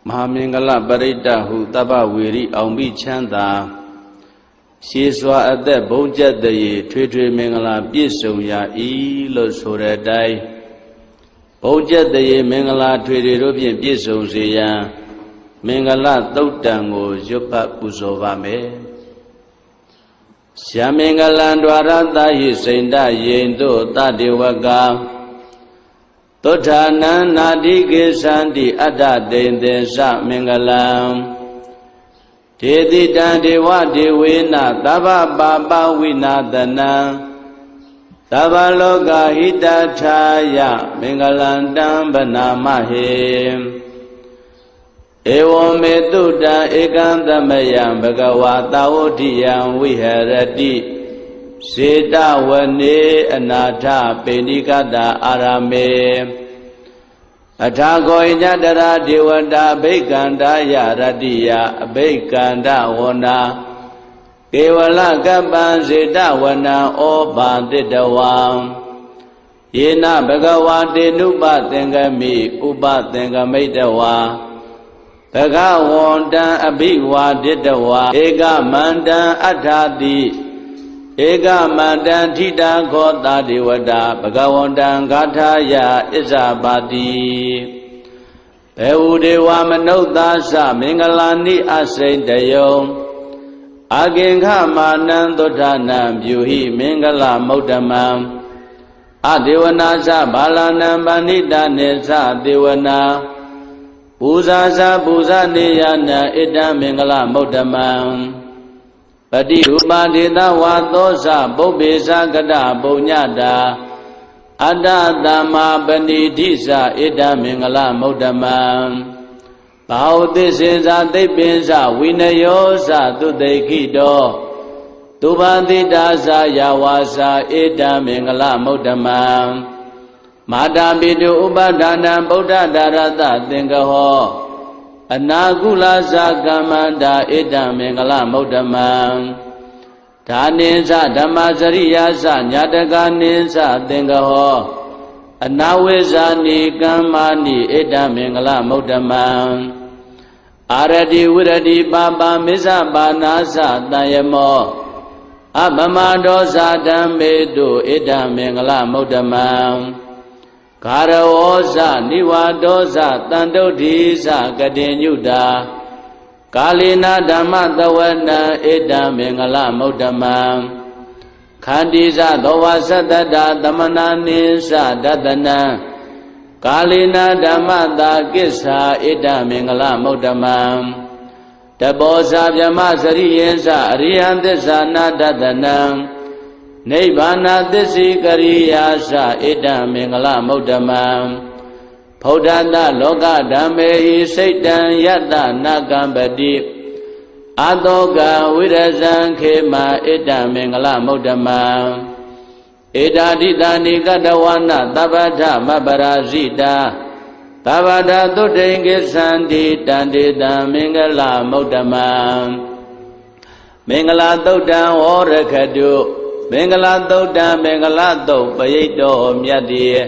မဟာမင်္ဂလပရိတ္တဟုတပ္ပဝေရိအောင်ပြီးချမ်းသာရှေးစွာအသက်ဘုံကျက်တည်းထွေထွေမင်္ဂလာပြည့်စုံရာဤလို့ဆိုတဲ့အတိုင်းဘုံကျက်တည်းမင်္ဂလာထွေထွေတို့ဖြင့်ပြည့်စုံစေရန်မင်္ဂလသုတ်တံကိုရွတ်ဖတ်ပူဇော်ပါမယ်။ယမင်္ဂလံဒွါရတာဟိစိန္ဒယေင်တို့တတေဝကသုဋ္ဌာနံနာတိကေသန္တိအတ္တတေင်သေသမင်္ဂလံဒေတိတံဒေဝဒေဝေနသဗ္ဗပါပဝိနာသနံသဗ္ဗလောကဟိတထာယမင်္ဂလံတံဗနာမဟေဧဝံမေတုတံဧကံသမယံဘဂဝါတာဝတိယံဝိဟရတိစေတဝနေအနာထပေဏိကတအာရမေအထာဂောညတရာဒေဝတာအဘိကန္တာယရတိယအဘိကန္တဝနာကေဝလကပ္ပံစေတဝနံဩဘာတိတဝံယေနဘဂဝါတေနုပသင်္ကမိဥပသင်္ကမိတဝါဘဂဝန္တံအဘိဝါဒိတဝါဧကမန္တံအထာတိဧကမန္တံထိတာခောတာဒေဝတာဘဂဝန္တံဂါထာယဣဇာပါတိဘေဝဒေဝမနုဿာသမင်္ဂလာနိအစိတယုံအာကင်္ခမာနံသုဋ္ဌာနံပြုဟိမင်္ဂလမௌတမံအဒေဝနာသဘာလနံပဏိတနေသဒေဝနာပူဇာသပူဇာနေယနာဣတံမင်္ဂလမௌတမံပတိရူပဒေသဝါသောသပုပ္ပေသကတပုညတာအတ္တသမ္မာပဏိတိသဣတံမင်္ဂလမௌတမံဘာဝသစ္စေသသိပ္ပင်္စဝိနယောသသုတေခိတောသူပတိတာသယဝါစာဣတံမင်္ဂလမௌတမံမာတာပိတုဥပဒါနံဗုဒ္ဓဒါရတသင်္ကဟောအနာကုလသကမ္မန္တာဣတံမင်္ဂလမௌတမံဒါနိသဓမ္မစရိယာသညာတကနိသသင်္ကဟောအနာဝိဇာနိကမ္မာနိဣတံမင်္ဂလမௌတမံအာရတိဝိရတိပါပမစ္ဆပါနာသတံယမောအပမဒောသဓမ္မေတုဣတံမင်္ဂလမௌတမံဂါရဝောဇနိဝါဒောဇတန္တုဋ္ဌိဇကတိညုတာကာလိနာဓမ္မသဝနံဣတံမင်္ဂလမௌတမံခန္တိဇသောဝသတ္တတာသမနာနိသဒတနံကာလိနာဓမ္မတာကိစ္ဆာဣတံမင်္ဂလမௌတမံတပောဇဗြဟ္မစရိယေဇအရိယသစ္စာနာဒတနံနိဗ္ဗာနသစ္စိကရိယာသဣတံမင်္ဂလမௌတမံဗုဒ္ဓတလောကဓမ္မေဟိစိတ်တံယတ္တနာကံပတိအတောကဝိရဇံခေမဣတံမင်္ဂလမௌတမံဧတာတိတာနိကတဝနာသဗ္ဗထမပရာဇိတာသဗ္ဗထသုတ္တိင်္ဂသန္တိတန္တေတံမင်္ဂလမௌတမံမင်္ဂလသုတ်တံဝရခတုမင်္ဂလသုတ်တံမင်္ဂလသုတ်ပရိတ်တော်မြတ်တည်း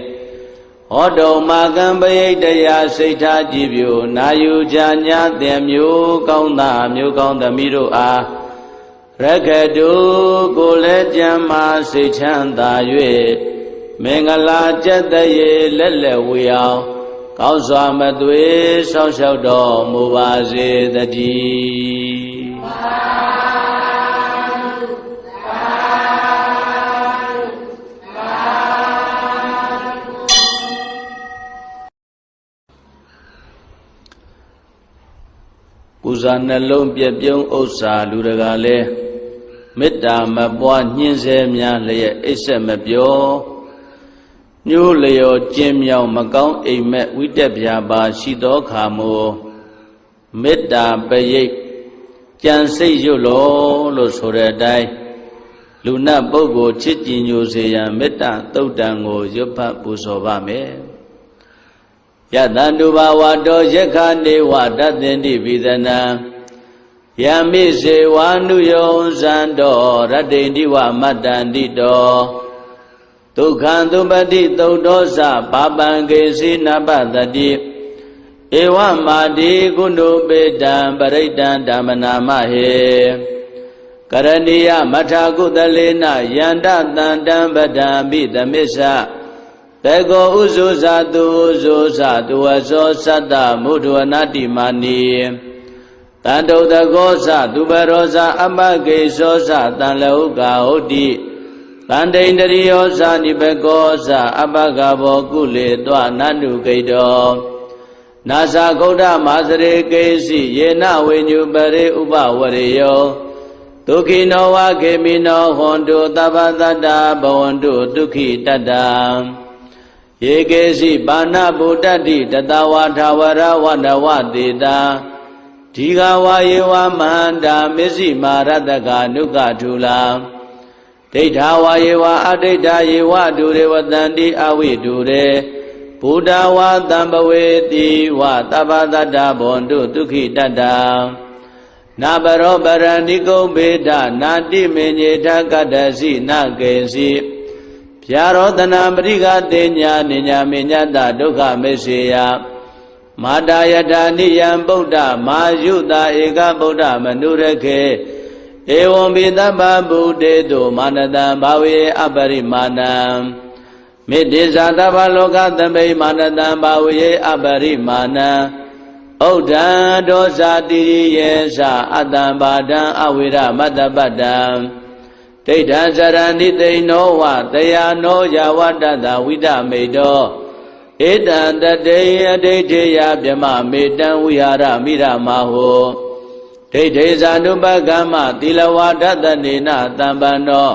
ဟောတုံမာကံပရိတ်တရားစိတ်ထားကြည်ပြုနာယူကြညာသင်မျိုးကောင်းသားမျိုးကောင်းသမီးတို့အားရခတုကိုလည်းကြံမာစိတ်ချမ်းသာ၍မင်္ဂလာကျက်တရေလက်လက်ဝေအောင်ကောင်းစွာမသွေဆောက်ရှောက်တော်မူပါစေတည်းပူဇာနှလုံးပြည့်ပြုံးဥစ္စာလူတကာလဲမေတ္တာမပွားညှင်းဆဲများလျက်အိပ်ဆက်မပြောညိုးလျော်ကျင်းမြောင်မကောင်းအိမ်မက်ဝိတက်ပြာပါရှိသောခါမို့မေတ္တာပရိတ်ကြံစိတ်ရွတ်လို့ဆိုတဲ့အတိုင်းလူနတ်ပုဂ္ဂိုလ်ချစ်ကြည်ညိုစေရန်မေတ္တာသုတ်တံကိုရွတ်ဖတ်ပူဇော်ပါမယ်ယတန္တုဘာဝတောယက္ခနေဝတသင်္တိပိသနံယမိစေဝါနုယောဇံတော်ရတ္တိတိဝမတ္တန္တိတောဒုက္ခံသုပတိသုတ်တော်သပါပံကေစီနပတတိ เอวะมาติกุณุเปตังปริตังธัมมนามะเหกรณียมัทธกุตเลนะยันตตันตัมปดัมปิธมิสสะเตโกอุสุสะตุอุสุสะตุวโสสัตตมุทวนาติมานีตันตุตโกสะตุปโรสะอปะเกโสสะตันเลหุกาโหติตันเตอินทริโยสะนิเปโกสะอปะกะโภกุเลตวะนันตุเกโตนาสะกุฏฏมาสเรเกสิเยนะเวญุปริอุปวริโยทุขิโนวะเกมิโนหนตุตัพพตัตตาภวันตุทุขิตัตตาเยเกสิปานะบุตติตตวาทาวรวะนวะติตาทีฆาวาเยวะมหันตามิสิมารัตกานุกทุลาဒိဋ္ဌာဝါယေဝအဒိဋ္ဌာယေဝဒုရေဝတန္တိအဝိဒုရေဘုဒ္ဓဝါတံပဝေတိဝသဗ္ဗတတ္တဘွန်တုဒုက္ခိတတ္တနာဘရောပရဏိကုံဘေဒနာတိမေညေထကတ္တစီနကေစီဗျာရောတနာပရိကတေညာနိညာမေညတဒုက္ခမေစေယမာတာယထာနိယံဗုဒ္ဓမာယုတာဧကဗုဒ္ဓမနုရခေဧဝံပိသဗ္ဗဗုတေတုမာနတံဘာဝေအပရိမာဏံမေတ္တိဇာတဗ္ဗလောကသမိမာနတံဘာဝေအပရိမာဏံဩဒံဒောဇာတိယေသအတ္တံဘာဒံအဝိရမတ္တပတ္တံဒိဋ္ဌံဇရဏိသိဏောဝတယာနောယဝတ္တတဝိဒမေတောဧတံတတေယဒိဋ္ဌေယဗြမမေတံဝိဟာရမိရမဟောဒိဋ္ဌေဇာနုပကမ္မသီလဝါဒတနေနတံပန္နော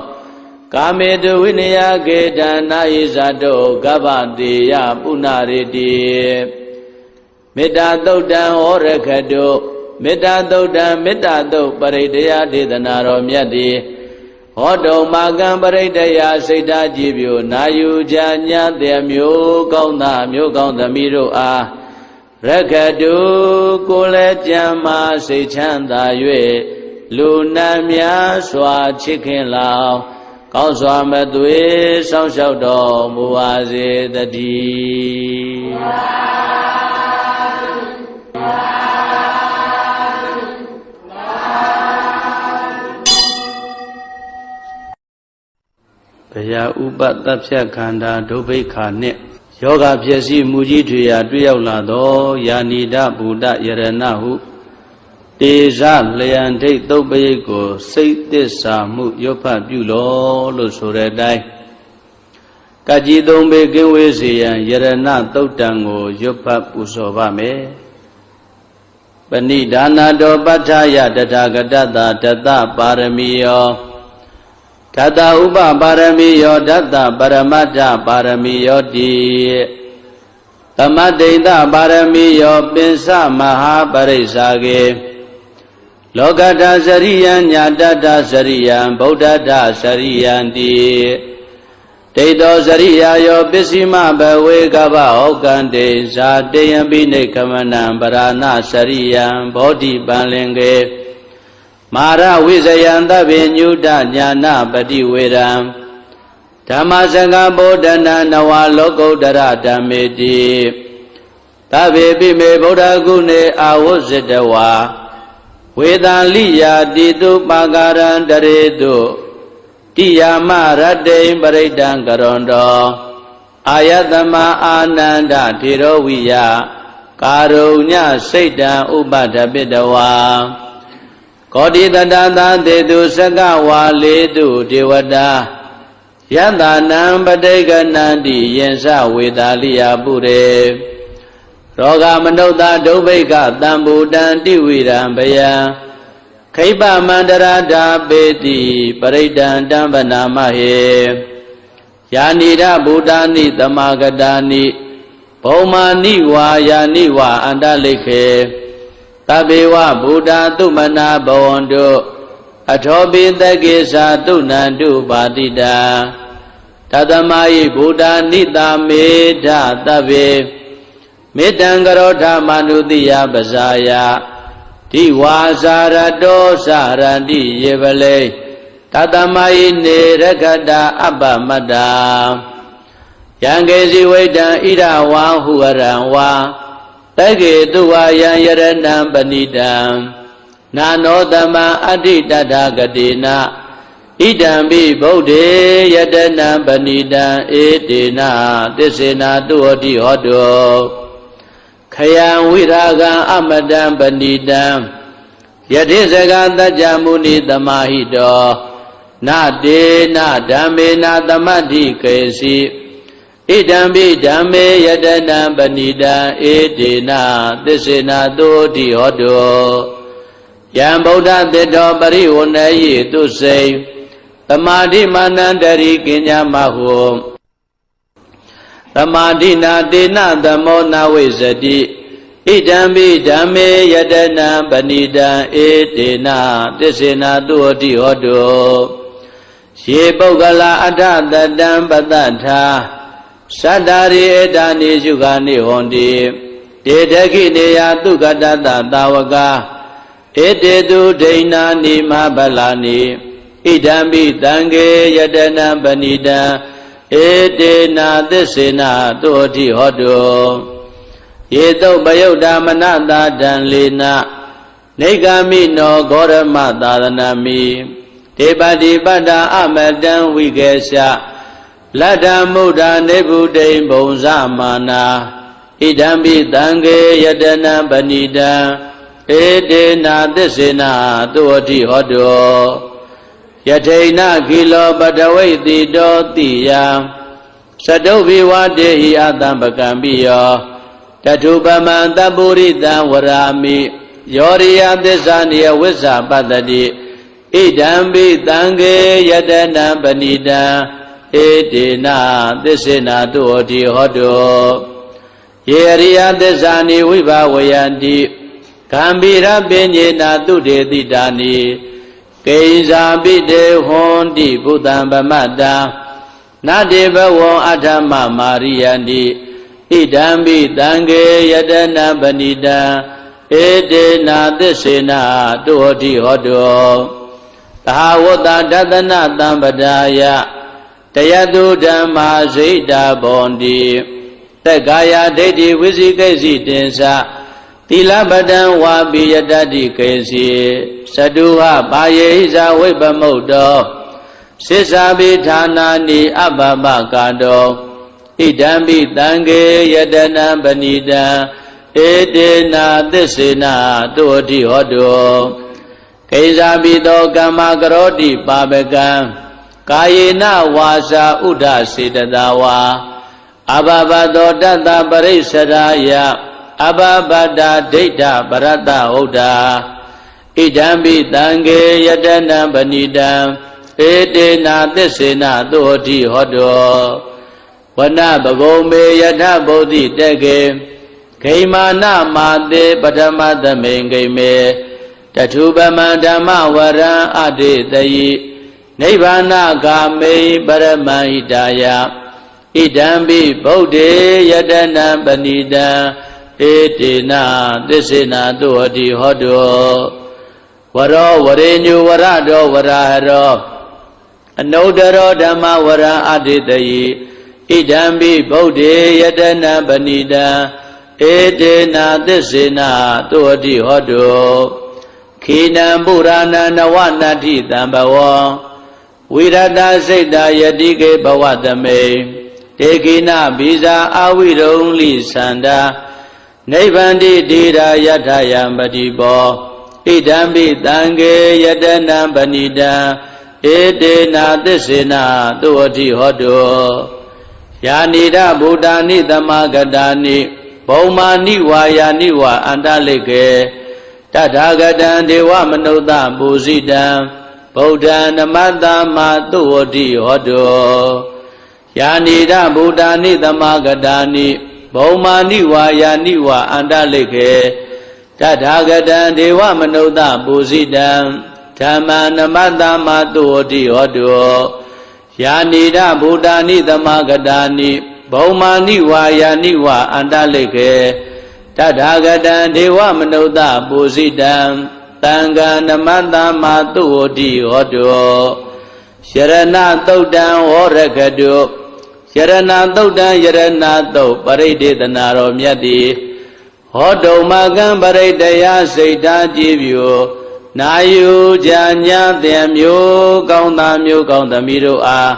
ကာမေတုဝိနယကေတနာယိဇာတောကဗ္ဗတေယပုဏ္ဏရေတိမေတ္တာသုတ်တံဟောရခတုမေတ္တာသုတ်တံမေတ္တာသုတ်ပရိတယဒေသနာတော်မြတ်တိဟောတုံမာကံပရိတယစိတ်ဓာကြည်ပြိုနာယူကြညာတဲ့မျိုးကောင်းသားမျိုးကောင်းသမီးတို့အားရခတုကိုယ်လည်းကြံမာစိတ်ချမ်းသာ၍လူနာများစွာချစ်ခင်လောင်ကောင်းစွာမသွေစောင့်ရှောက်တော်မူပါစေတည်းဘယာဥပတ္တဖြတ်ခန္ဓာဒုဗိခာနှင့်ယောဂဖြစ်စီမူကြီးထွေရာတွေ့ရောက်လာသောယာနိဒဗုဒ္ဓယရဏဟုတေဇလယံဒိဋ္ဌုပ္ပယိတ်ကိုစိတ်သစ္စာမှုရွတ်ဖတ်ပြုလောလို့ဆိုတဲ့အတိုင်းကကြီးသုံးပေကင်းဝေးစေရန်ယရဏသုတ်တံကိုရွတ်ဖတ်ပူဇော်ပါမယ်ပဏိဒါနာတောပဋ္ဌာယတထာဂတတတတပါရမီယောဓတ္တဥပပါရမီယောဓတ္တပရမတ္ထပါရမီယောတိသမဒိဋ္ဌပါရမီယောပင်စမဟာပရိစ္ဆာကေလောကတ္တစရိယံညာတတ္တစရိယံဗုဒ္ဓတ္တစရိယံတိဒိဋ္ဌောစရိယာယောပစ္စည်းမဘဝေကဗ္ဗဩကံတေဇာတေယံပိနေခမနံပရဏစရိယံဘောဓိပံလင်ကေမာရဝိဇယံသဗ္ဗညုတညာနာပတိဝေရံဓမ္မစကဗောဓနာနဝလောကုတ္တရဓမ္မေတိသဗ္ဗေပိမေဗုဒ္ဓဂုဏေအာဝုဇ္ဇတဝါဝေတံလိယာတိတုပါကာရံတရေတုတိယာမရတ္တိပရိဒံကရွန်တောအာယတမအာနန္ဒထေရဝိယကာရုညစိတ်တံဥပဒပိတဝါကောတိတတသတေတုစကဝါလေတုဒေဝတာယတနံပဋိကနန္တိယင်္စဝေတာလိယပုရေရောဂမနုဿဒုဗိကတံဘူတံတိဝိရံဘယံခိပမန္တရာဓာပေတိပရိဒံတံပနာမဟေယာနိရဗုဒ္ဓာနိသမာဂတာနိဘုံမာနိဝါယာနိဝါအန္တလိခေသဗ္ဗေဝဗုဒ္ဓသုမနာဘဝန္တုအထောပိသကေသာတုဏန္တုပါတိတာတသမာယိဗုဒ္ဓနိတာမေဓသဗ္ဗေမေတံကရောဓမနုတိယပဇာယတိဝါစာရတောစာရန္တိယေပလေတသမာယိနေရခတာအပ္ပမတ္တာယံကေစီဝိတံဣရဝါဟုရံဝါ ကေတုဝါယံယရဏံပဏိတံနာနောတမံအဋ္ဌိတတဂတိနာဣဒံပိဗုဒ္ဓေယတနံပဏိတံဧတေနသစ္စေနာတုဟောတိဟောတောခယံဝိရာဂံအမတံပဏိတံယတိစကသัจ jা မုနိသမာဟိတောနတေနဓမ္မေနသမတ္ထိကေစီဣဒံပိဓမ္မေယတနံပဏိတံဧတေနသစ္စေနာတုဟောတိဟောတောယံဗုဒ္ဓတေတောပရိဝဏယေတုစိံသမာဓိမာနန္တရိကိညာမဟုသမာဓိနာတေနသမောနဝိဇတိဣဒံပိဓမ္မေယတနံပဏိတံဧတေနသစ္စေနာတုဟောတိဟောတောယေပုဂ္ဂလာအထတတံပတ္တထာသတ္တာရိဧတာနိရှုခာနိဟောတိတေတခိနေယသုခတတသာဝကာဧတေတုဒိဏာနိမဗလာနိဣဒံပိတံခေယတနံပဏိတံဧတေနသစ္စေနာတုဟောတိဟောတောယေတုပယုတ်တာမနတာတံလေနနေဂမိနောဂောရမသာသနာမိဒေပတိပတ္တာအမတံဝိကေရှလတ္တမုဒ္ဒနေဗုဒိံဘုံဇမာနာဣဒံပိတံခေယတနံပဏိတံဧတေနသစ္စေနာတုဟောတိဟောတောယထိဏကိလောပတဝိတိတောတိယံသတုဘိဝတေဟိအတံပကံပိယောတထုပမံတပုရိတံဝရာမိယောရိယသစ္စာနိယဝိဇ္ဇာပတ္တိဣဒံပိတံခေယတနံပဏိတံဧတေနသစ္စေနာတုဟောတိဟောတောယေရိယသစ္စာနိဝိဘဝယန္တိဂံဗိရပဉ္စေနာတုတေတိတာနိကိဉ္စာပိတေဟွန်တိဘုဒ္ဓံဗမတ္တနတေဘဝံအဋ္ဌမမာရိယန္တိဣဒံပိတံခေယတနံပဏိတံဧတေနသစ္စေနာတုဟောတိဟောတောသဟာဝတ္တဒသနသံပဒါယတယတုဓမ္မာဇိတာဘောန္တိသက္ကာယဒိဋ္ဌိဝိသိကိစီတင်္စသီလပတံဝါပိယတတိကေစီသတုဟပါယေဟိဇာဝိပမုတ်တောစိစ္ဆာပိဌာနာနိအပပကာတောဣဒံပိတံခေယတနံပဏိတံဧတေနသစ္စေနာတုဟောတိဟောတောကိဉ္စာပိတောကမ္မကရောတိပါပကံကာယေနဝါစာဥဒ္ဒစေတသာဝါအဘဘတောတတ္တပရိစ္ဆရာယအဘဘဒာဒိဋ္ဌပရတ္တဟုတ်တာဣဒံပိတံခေယတနံပဏိတံဧတေနသစ္စေနာတုဟောတိဟောတောဝနပဂုံမေယထဗုဒ္ဓိတကေဂိမာနမာတေပထမသမိန်ဂိမေတထုပမံဓမ္မဝရံအတေတယိနိဗ္ဗာနဂာမေပရမဟိတာယဣဒံပိဗုဒ္ဓေယတနံပဏိတံဧတေနသစ္စေနာတုဟောတိဟောတောဝရောဝရေညုဝရတောဝရဟရောအနုတ္တရောဓမ္မဝရံအတေတယိဣဒံပိဗုဒ္ဓေယတနံပဏိတံဧတေနသစ္စေနာတုဟောတိဟောတောခိနံပုရာဏနဝနတ္ထိတံဘဝံဝိရတစိတ်တာယတိကေဘဝသမေတေခိနဘိဇာအာဝိရုံလိသန္တာနိဗ္ဗန္တိတိရာယထယံပတိဘောဣဒံပိတံခေယတနံပဏိတံဧတေနသစ္စေနာတုဟောတိဟောတောယာနိဒဗုဒ္ဓာနိသမဂတာနိဘုံမာနိဝါယာနိဝအန္တလိကေတထာဂတံဒေဝမနုဿပူဇိတံဗုဒ္ဓံနမတ္တမတုဟောတိဟောတောယာနိဒဗုဒ္ဓာနိသမဂတာနိဘုံမာနိဝါယာနိဝအန္တလိကေတထာဂတံဒေဝမနုဿပူဇိတံဓမ္မံနမတ္တမတုဟောတိဟောတောယာနိဒဗုဒ္ဓာနိသမဂတာနိဘုံမာနိဝါယာနိဝအန္တလိကေတထာဂတံဒေဝမနုဿပူဇိတံသံဃာနမတ္တမတုဟောတိဟောတောယရဏသုတ်တံဝရကတုယရဏသုတ်တံယရဏသုတ်ပရိဒေသနာတော်မြတ်တိဝ ဟောတုံမကံပရိတယစိတ်ဓာကြည်ပြူနာယူကြညာတဲ့မျိုးကောင်းသားမျိုးကောင်းသမီးတို့အား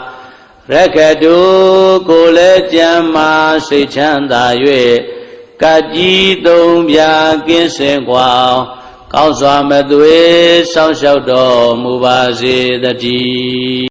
ရက္ခတုကိုလည်းကြံမာစိတ်ချမ်းသာ၍ကကြီးသုံးပြကင်းစင်กว่าကောင်းစွာမသွေစောင့်ရှောက်တော်မူပါစေတည်း